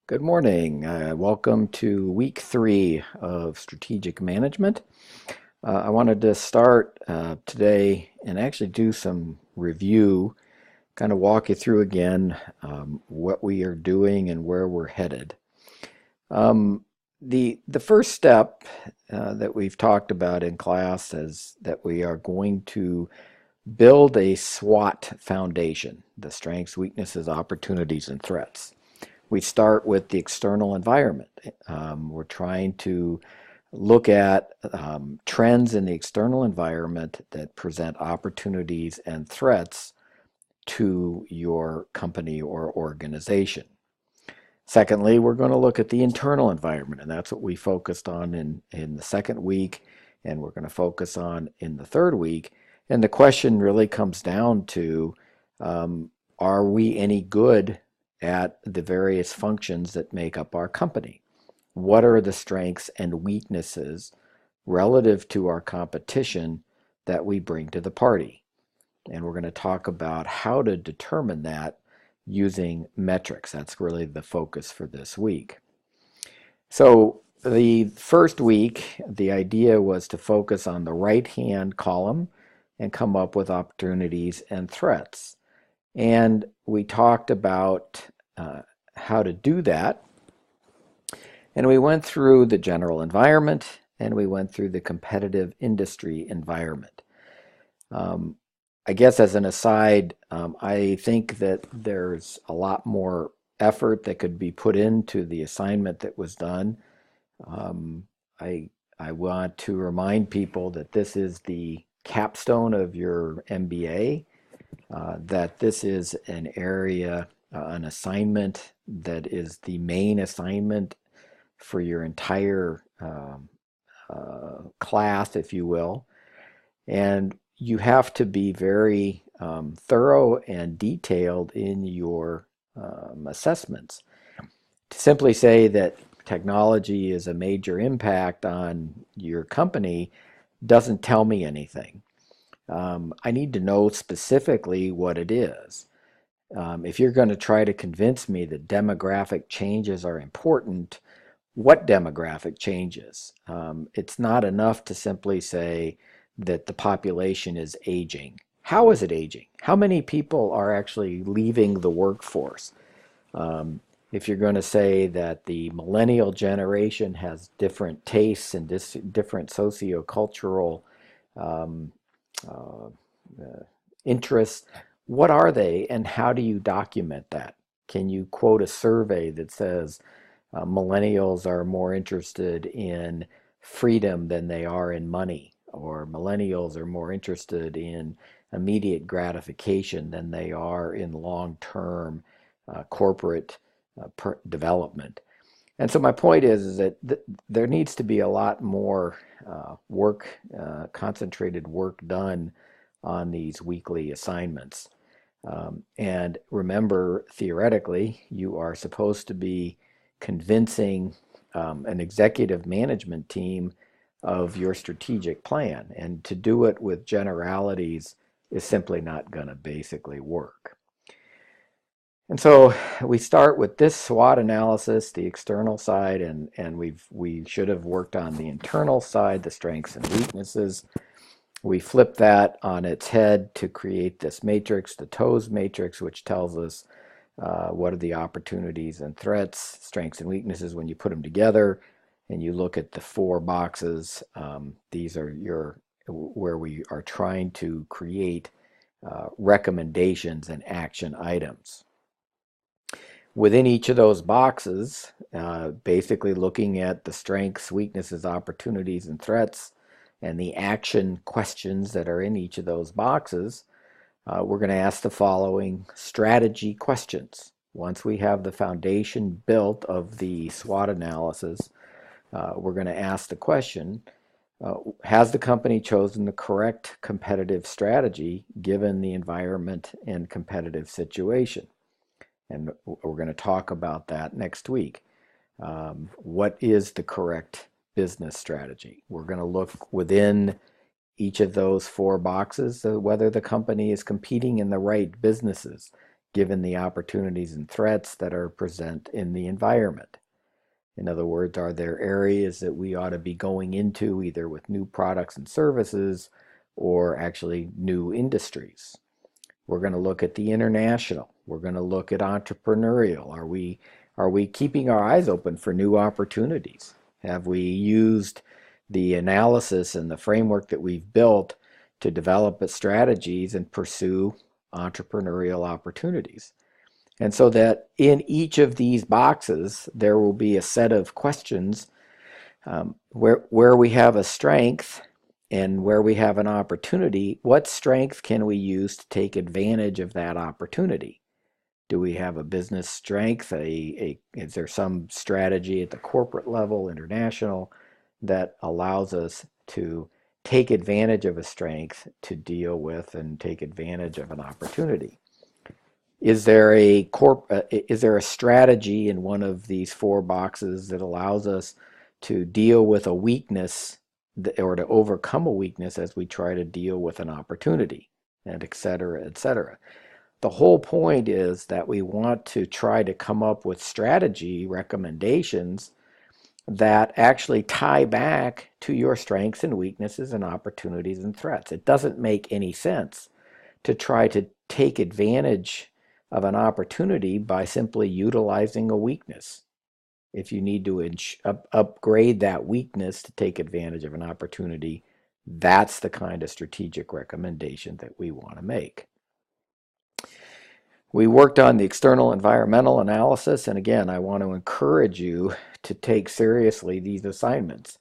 Good morning. Welcome to week 3 of strategic management. I wanted to start today and actually do some review, kind of walk you through again what we are doing and where we're headed. Um, the first step that we've talked about in class is that we are going to build a SWOT foundation, the strengths, weaknesses, opportunities, and threats. We start with the external environment. We're trying to look at trends in the external environment that present opportunities and threats to your company or organization. Secondly, we're going to look at the internal environment, and that's what we focused on in the second week, and we're going to focus on in the third week. And the question really comes down to are we any good at the various functions that make up our company? What are the strengths and weaknesses relative to our competition that we bring to the party? And we're going to talk about how to determine that using metrics. That's really the focus for this week. So the first week, the idea was to focus on the right-hand column and come up with opportunities and threats. And we talked about how to do that. And we went through the general environment and we went through the competitive industry environment. Um, I guess as an aside, I think that there's a lot more effort that could be put into the assignment that was done. Um, I, I want to remind people that this is the capstone of your MBA, that this is an area, an assignment that is the main assignment for your entire class, if you will. And you have to be very thorough and detailed in your assessments. To simply say that technology is a major impact on your company doesn't tell me anything. I need to know specifically what it is. If you're going to try to convince me that demographic changes are important, what demographic changes? It's not enough to simply say that the population is aging. How is it aging? How many people are actually leaving the workforce? Um, if you're going to say that the millennial generation has different tastes and different sociocultural um, uh, uh, interests, what are they and how do you document that? Can you quote a survey that says millennials are more interested in freedom than they are in money, or millennials are more interested in immediate gratification than they are in long-term corporate development? And so my point is that there needs to be a lot more concentrated work done on these weekly assignments. And remember, theoretically, you are supposed to be convincing an executive management team of your strategic plan. And to do it with generalities is simply not going to basically work. And so we start with this SWOT analysis, the external side, and we should have worked on the internal side, the strengths and weaknesses. We flip that on its head to create this matrix, the TOES matrix, which tells us what are the opportunities and threats, strengths and weaknesses when you put them together, and you look at the 4 boxes. These are where we are trying to create recommendations and action items. Within each of those boxes, basically looking at the strengths, weaknesses, opportunities, and threats, and the action questions that are in each of those boxes, we're going to ask the following strategy questions. Once we have the foundation built of the SWOT analysis, we're going to ask the question, has the company chosen the correct competitive strategy given the environment and competitive situation? And we're going to talk about that next week. What is the correct business strategy? We're going to look within each of those 4 boxes, whether the company is competing in the right businesses, given the opportunities and threats that are present in the environment. In other words, are there areas that we ought to be going into either with new products and services or actually new industries? We're going to look at the international. We're going to look at entrepreneurial. Are we keeping our eyes open for new opportunities? Have we used the analysis and the framework that we've built to develop strategies and pursue entrepreneurial opportunities? And so that in each of these boxes, there will be a set of questions where we have a strength and where we have an opportunity. What strength can we use to take advantage of that opportunity? Do we have a business strength? Is there some strategy at the corporate level, international, that allows us to take advantage of a strength to deal with and take advantage of an opportunity? Is there a strategy in one of these four boxes that allows us to deal with a weakness or to overcome a weakness as we try to deal with an opportunity, and et cetera, et cetera? The whole point is that we want to try to come up with strategy recommendations that actually tie back to your strengths and weaknesses and opportunities and threats. It doesn't make any sense to try to take advantage of an opportunity by simply utilizing a weakness. If you need to upgrade that weakness to take advantage of an opportunity, that's the kind of strategic recommendation that we want to make. We worked on the external environmental analysis, and again, I want to encourage you to take seriously these assignments.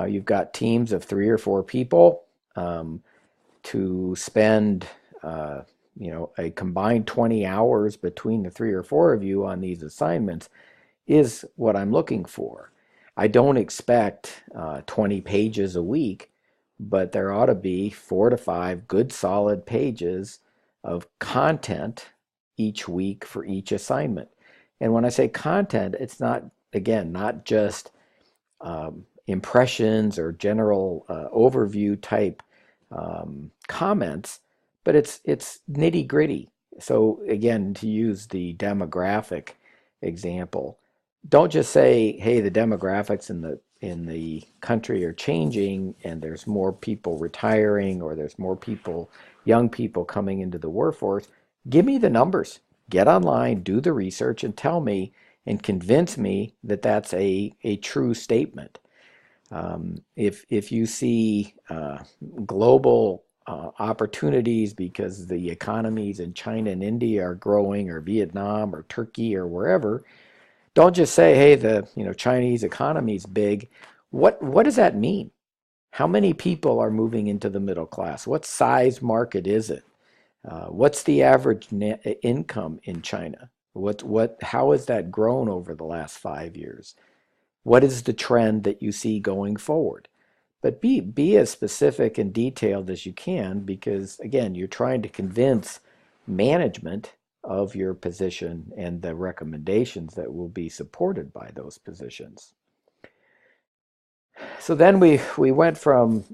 You've got teams of 3 or 4 people to spend a combined 20 hours between the 3 or 4 of you on these assignments is what I'm looking for. I don't expect 20 pages a week, but there ought to be 4 to 5 good solid pages of content each week for each assignment. And when I say content, it's not, again, not just impressions or general overview type comments, but it's nitty gritty. So again, to use the demographic example, don't just say, hey, the demographics in the country are changing and there's more people retiring or there's more people, young people coming into the workforce. Give me the numbers. Get online, do the research, and tell me and convince me that that's a true statement. If you see global opportunities because the economies in China and India are growing, or Vietnam or Turkey or wherever, don't just say, hey, the Chinese economy is big. What does that mean? How many people are moving into the middle class? What size market is it? What's the average net income in China? How has that grown over the last 5 years? What is the trend that you see going forward? But be as specific and detailed as you can, because again, you're trying to convince management of your position and the recommendations that will be supported by those positions. So then we went from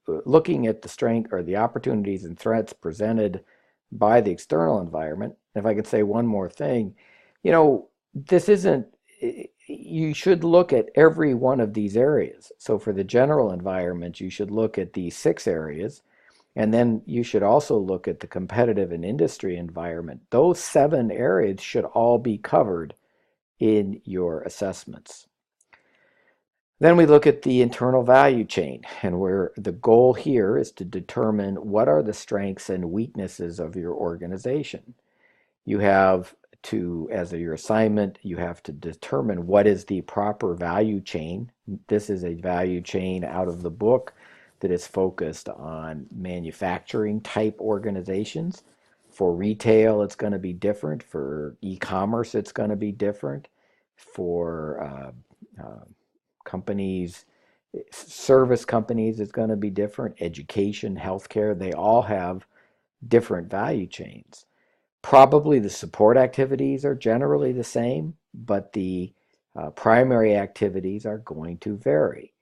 looking at the strength or the opportunities and threats presented by the external environment. If I could say one more thing, this isn't, you should look at every one of these areas. So for the general environment, you should look at these 6 areas, and then you should also look at the competitive and industry environment. Those 7 areas should all be covered in your assessments. Then we look at the internal value chain, and where the goal here is to determine what are the strengths and weaknesses of your organization. You have to, as your assignment, you have to determine what is the proper value chain. This is a value chain out of the book that is focused on manufacturing type organizations. For retail, it's going to be different. For e-commerce, it's going to be different. For companies, service companies, it's going to be different. Education, healthcare, they all have different value chains. Probably the support activities are generally the same, but the primary activities are going to vary.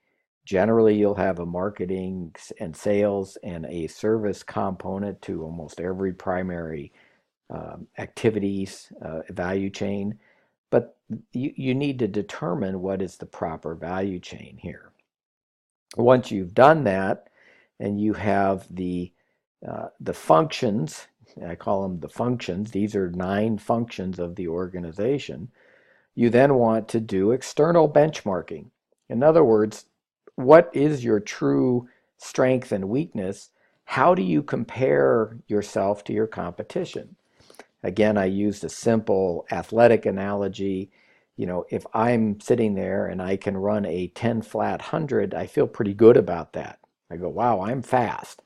Generally, you'll have a marketing and sales and a service component to almost every primary activities, value chain, but you need to determine what is the proper value chain here. Once you've done that and you have the functions, I call them the functions, these are 9 functions of the organization, you then want to do external benchmarking. In other words, what is your true strength and weakness? How do you compare yourself to your competition? Again, I used a simple athletic analogy. You know, if I'm sitting there and I can run a 10 flat 100, I feel pretty good about that. I go, wow, I'm fast.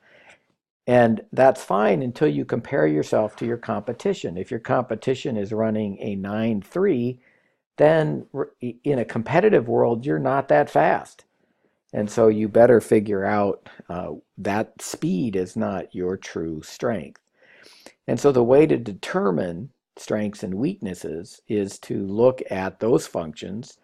And that's fine until you compare yourself to your competition. If your competition is running a 9.3, then in a competitive world, you're not that fast. And so you better figure out that speed is not your true strength. And so the way to determine strengths and weaknesses is to look at those functions,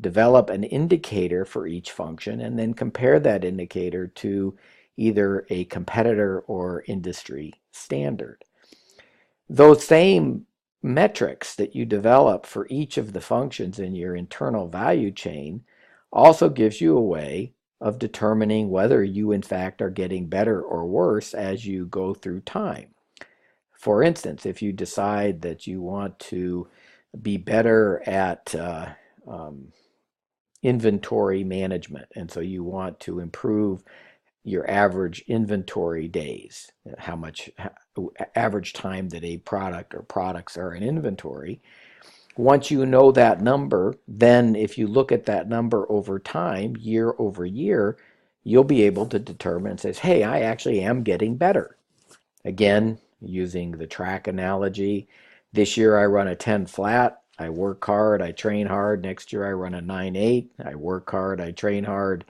develop an indicator for each function, and then compare that indicator to either a competitor or industry standard. Those same metrics that you develop for each of the functions in your internal value chain also gives you a way of determining whether you in fact are getting better or worse as you go through time. For instance, if you decide that you want to be better at inventory management, and so you want to improve your average inventory days, how much average time that a product or products are in inventory. Once you know that number, then if you look at that number over time, year over year, you'll be able to determine, says, hey, I actually am getting better. Again, using the track analogy, this year I run a 10 flat, I work hard, I train hard. Next year I run a 9.8, I work hard, I train hard.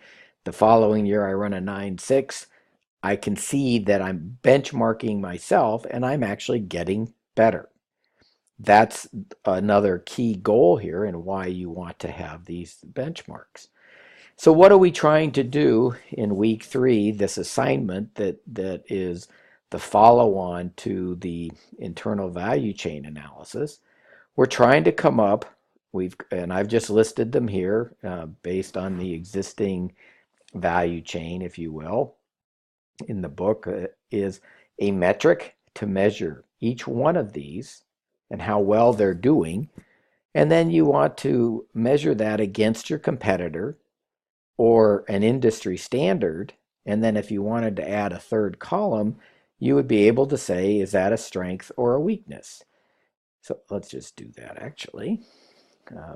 The following year I run a 9.6. I can see that I'm benchmarking myself and I'm actually getting better. That's another key goal here and why you want to have these benchmarks. So what are we trying to do in week 3, this assignment that is the follow-on to the internal value chain analysis? We're trying to come up, and I've just listed them here based on the existing value chain, if you will, in the book, is a metric to measure each one of these and how well they're doing. And then you want to measure that against your competitor or an industry standard. And then if you wanted to add a third column, you would be able to say, is that a strength or a weakness? So let's just do that actually. There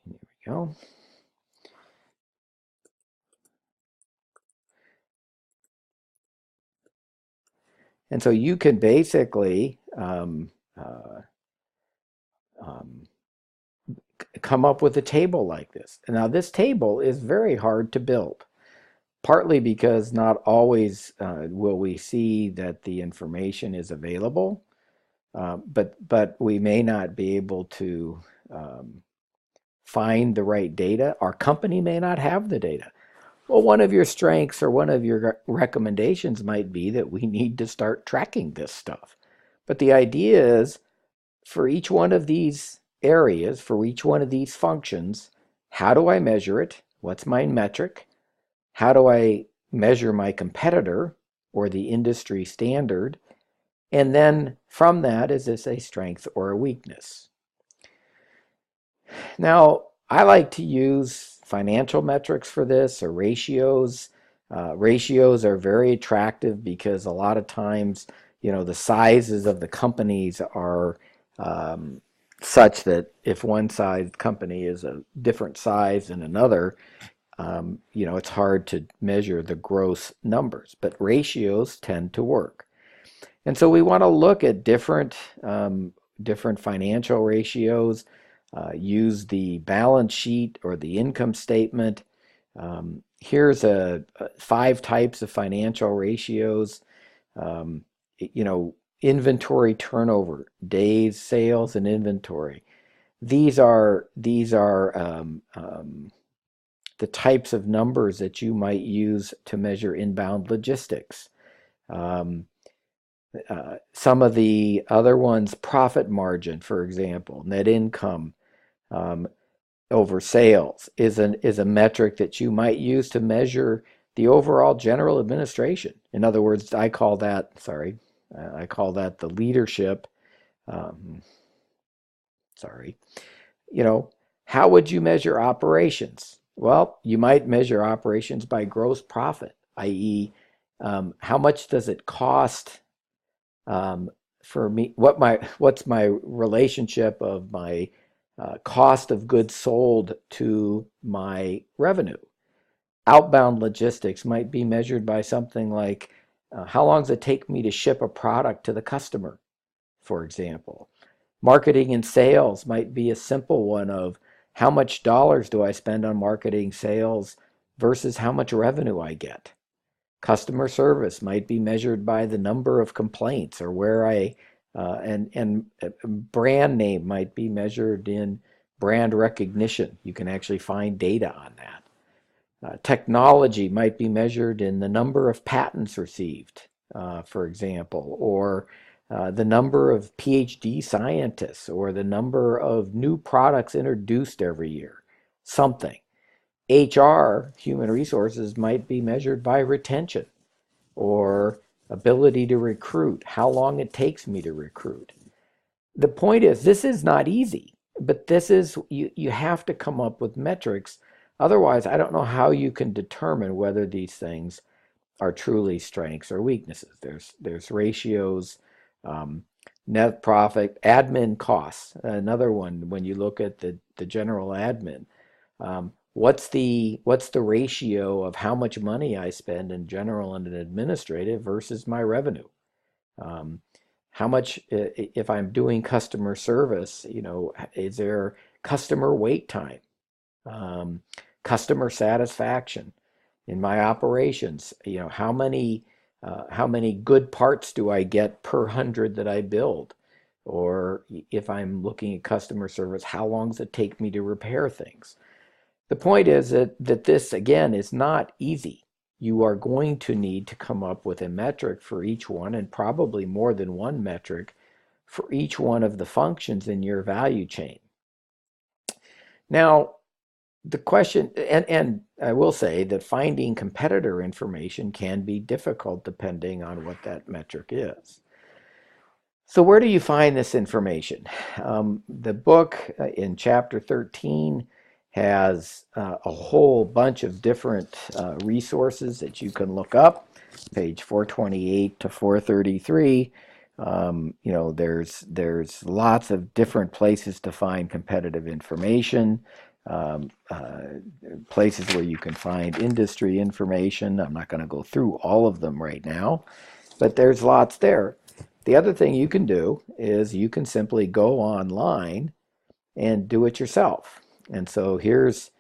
we go. And so you can basically come up with a table like this. Now this table is very hard to build, partly because not always will we see that the information is available, but we may not be able to find the right data. Our company may not have the data. Well, one of your strengths or one of your recommendations might be that we need to start tracking this stuff. But the idea is for each one of these areas, for each one of these functions, how do I measure it? What's my metric? How do I measure my competitor or the industry standard? And then from that, is this a strength or a weakness? Now, I like to use financial metrics for this, or ratios. Ratios are very attractive because a lot of times, you know, the sizes of the companies are such that if one size company is a different size than another, you know, it's hard to measure the gross numbers, but ratios tend to work. And so we want to look at different financial ratios, use the balance sheet or the income statement. Here's 5 types of financial ratios. You know, inventory turnover, days sales and inventory. These are the types of numbers that you might use to measure inbound logistics. Some of the other ones, profit margin, for example, net income over sales is a metric that you might use to measure the overall general administration. In other words, I call that the leadership. How would you measure operations? Well, you might measure operations by gross profit, i.e., how much does it cost for me? What's my relationship of my cost of goods sold to my revenue? Outbound logistics might be measured by something like how long does it take me to ship a product to the customer, for example. Marketing and sales might be a simple one of how much dollars do I spend on marketing sales versus how much revenue I get. Customer service might be measured by the number of complaints or where and brand name might be measured in brand recognition. You can actually find data on that. Technology might be measured in the number of patents received, for example, or the number of PhD scientists, or the number of new products introduced every year, something. HR, human resources, might be measured by retention or ability to recruit, how long it takes me to recruit. The point is, this is not easy, but you have to come up with metrics. Otherwise, I don't know how you can determine whether these things are truly strengths or weaknesses. There's ratios, net profit, admin costs. Another one, when you look at the general admin, what's the ratio of how much money I spend in general and administrative versus my revenue? How much, if I'm doing customer service, is there customer wait time, customer satisfaction in my operations? How many good parts do I get per 100 that I build? Or if I'm looking at customer service, how long does it take me to repair things? The point is that this, again, is not easy. You are going to need to come up with a metric for each one, and probably more than one metric for each one of the functions in your value chain. Now, the question, and I will say that finding competitor information can be difficult depending on what that metric is. So where do you find this information? The book in chapter 13 has a whole bunch of different resources that you can look up, page 428 to 433. There's lots of different places to find competitive information. Places where you can find industry information. I'm not going to go through all of them right now, but there's lots there. The other thing you can do is you can simply go online and do it yourself. And so here's,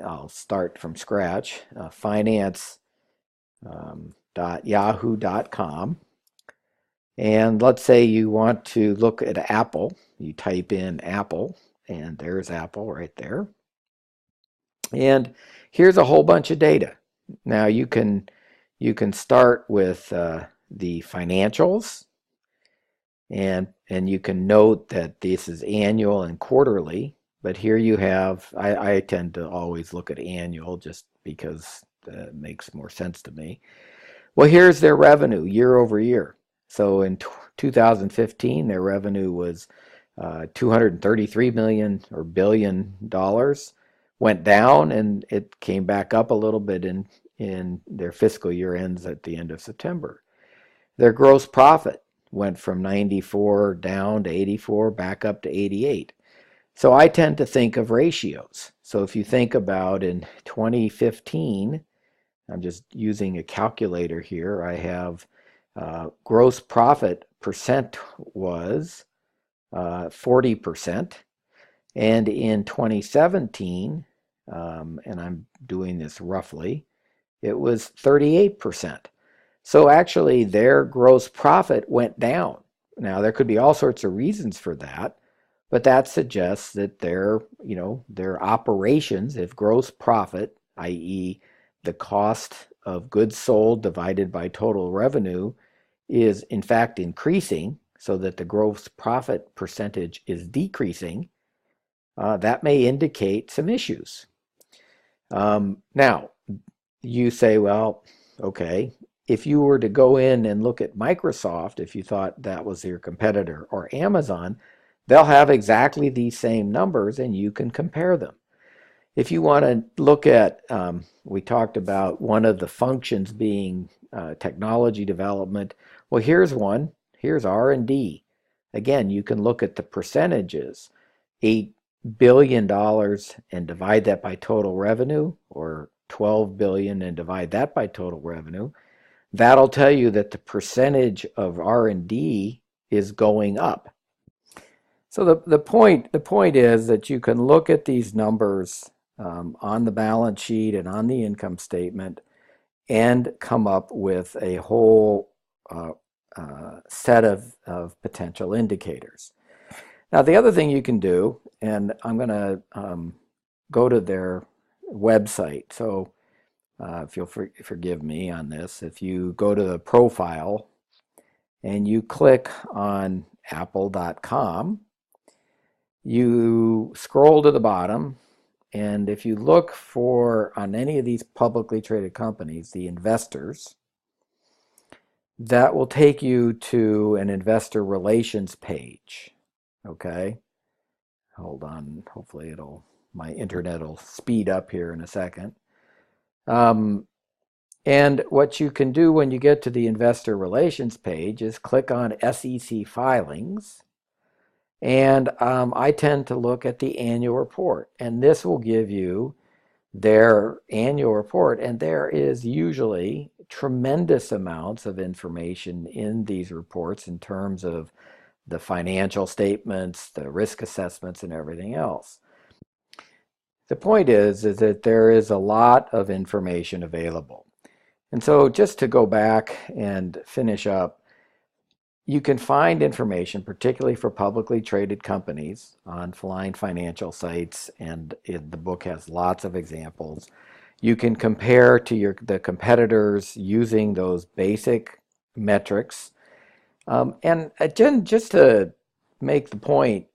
I'll start from scratch, finance.yahoo.com. And let's say you want to look at Apple. You type in Apple, and there's Apple right there. And here's a whole bunch of data. Now you can start with the financials, and you can note that this is annual and quarterly. But here you have, I tend to always look at annual just because it makes more sense to me. Well, here's their revenue year over year. So in 2015, their revenue was $233 million or billion dollars, went down, and it came back up a little bit in their fiscal year ends at the end of September. Their gross profit went from 94 down to 84, back up to 88. So I tend to think of ratios. So if you think about in 2015, I'm just using a calculator here, I have gross profit percent was 40%. And in 2017, and I'm doing this roughly, it was 38%. So actually their gross profit went down. Now there could be all sorts of reasons for that. but that suggests that their operations, if gross profit, i.e. the cost of goods sold divided by total revenue, is in fact increasing, so that the gross profit percentage is decreasing, that may indicate some issues. Now, you say, well, okay, if you were to go in and look at Microsoft, if you thought that was your competitor, or Amazon, they'll have exactly these same numbers and you can compare them. If you want to look at, we talked about one of the functions being technology development. Well, here's one. Here's R&D. Again, you can look at the percentages. $8 billion and divide that by total revenue, or 12 billion and divide that by total revenue. That'll tell you that the percentage of R&D is going up. So the point is that you can look at these numbers on the balance sheet and on the income statement and come up with a whole set of potential indicators. Now, the other thing you can do, and I'm going to go to their website. So if you'll forgive me on this, if you go to the profile and you click on apple.com, you scroll to the bottom, and if you look for, on any of these publicly traded companies, the investors, that will take you to an investor relations page. Okay, hold on, hopefully my internet will speed up here in a second. And what you can do when you get to the investor relations page is click on SEC filings. And I tend to look at the annual report, and this will give you their annual report. And there is usually tremendous amounts of information in these reports in terms of the financial statements, the risk assessments, and everything else. The point is that there is a lot of information available. And so just to go back and finish up, you can find information, particularly for publicly traded companies, on Feline Financial sites, and the book has lots of examples. You can compare to the competitors using those basic metrics. And again, just to make the point,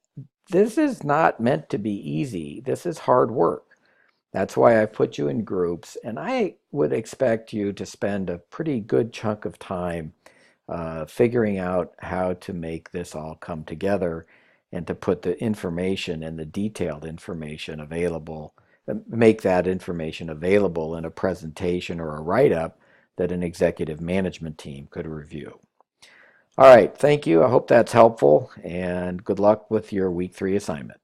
this is not meant to be easy. This is hard work. That's why I put you in groups, and I would expect you to spend a pretty good chunk of time figuring out how to make this all come together and to put the information and the detailed information available, make that information available in a presentation or a write-up that an executive management team could review. All right, thank you. I hope that's helpful, and good luck with your week 3 assignment.